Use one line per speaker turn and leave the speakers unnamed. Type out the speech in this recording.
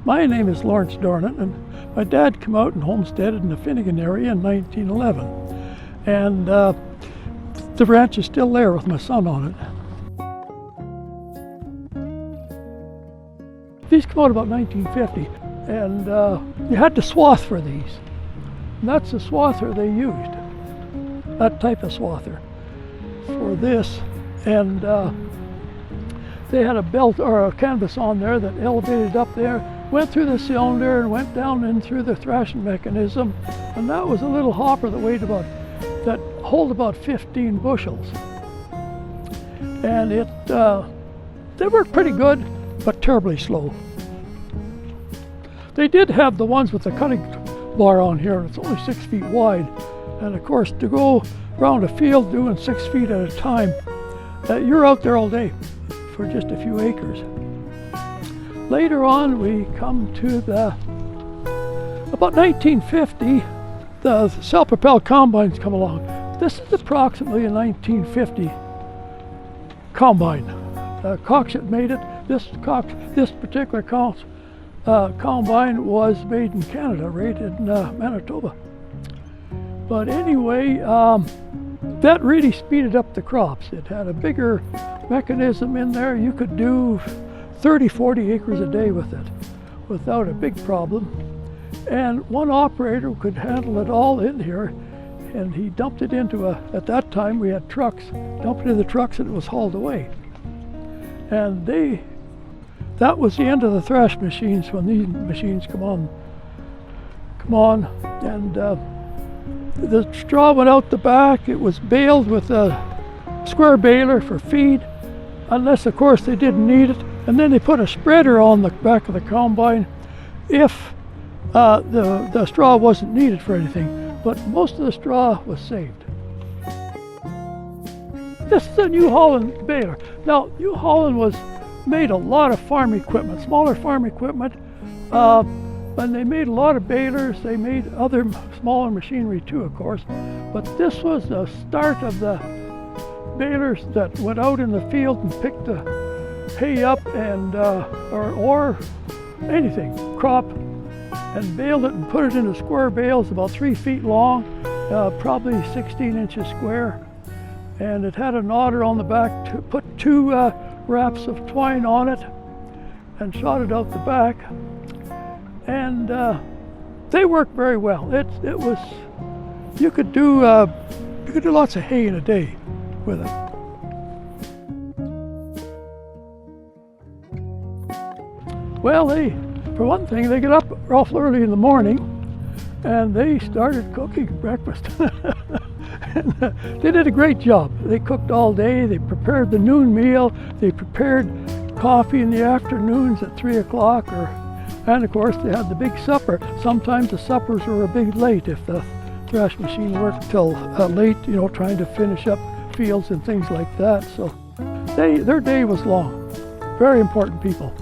My name is Lawrence Dornan, and my dad came out and homesteaded in the Finnegan area in 1911. And the ranch is still there with my son on it. These come out about 1950, and you had to swath for these. And that's the swather they used, that type of swather for this. And they had a belt or a canvas on there that elevated up there, went through the cylinder and went down in through the thrashing mechanism, and that was a little hopper that weighed that hold about 15 bushels. And they worked pretty good, but terribly slow. They did have the ones with the cutting bar on here. It's only 6 feet wide, and of course to go around a field doing 6 feet at a time, you're out there all day for just a few acres. Later on, we come to about 1950, the self-propelled combines come along. This is approximately a 1950 combine. Cox had made it. This particular combine was made in Canada, right in Manitoba. But anyway, that really speeded up the crops. It had a bigger mechanism in there. You could do 30, 40 acres a day with it without a big problem. And one operator could handle it all in here, and he dumped it into at that time we had trucks, dumped it in the trucks and it was hauled away. And that was the end of the thrash machines when these machines come on, and the straw went out the back. It was baled with a square baler for feed, unless of course they didn't need it. And then they put a spreader on the back of the combine if the straw wasn't needed for anything, but most of the straw was saved. This is a New Holland baler. Now, New Holland made a lot of farm equipment, smaller farm equipment, and they made a lot of balers. They made other smaller machinery too, of course, but this was the start of the balers that went out in the field and picked the hay up and or anything, crop, and baled it and put it into square bales about 3 feet long, probably 16 inches square. And it had a knotter on the back to put 2 wraps of twine on it and shot it out the back. And they worked very well. It was, you could do lots of hay in a day with it. Well, for one thing, they get up awful early in the morning and they started cooking breakfast. And, they did a great job. They cooked all day. They prepared the noon meal. They prepared coffee in the afternoons at 3 o'clock. And of course, they had the big supper. Sometimes the suppers were a bit late if the thrash machine worked till late, trying to finish up fields and things like that. So their day was long. Very important people.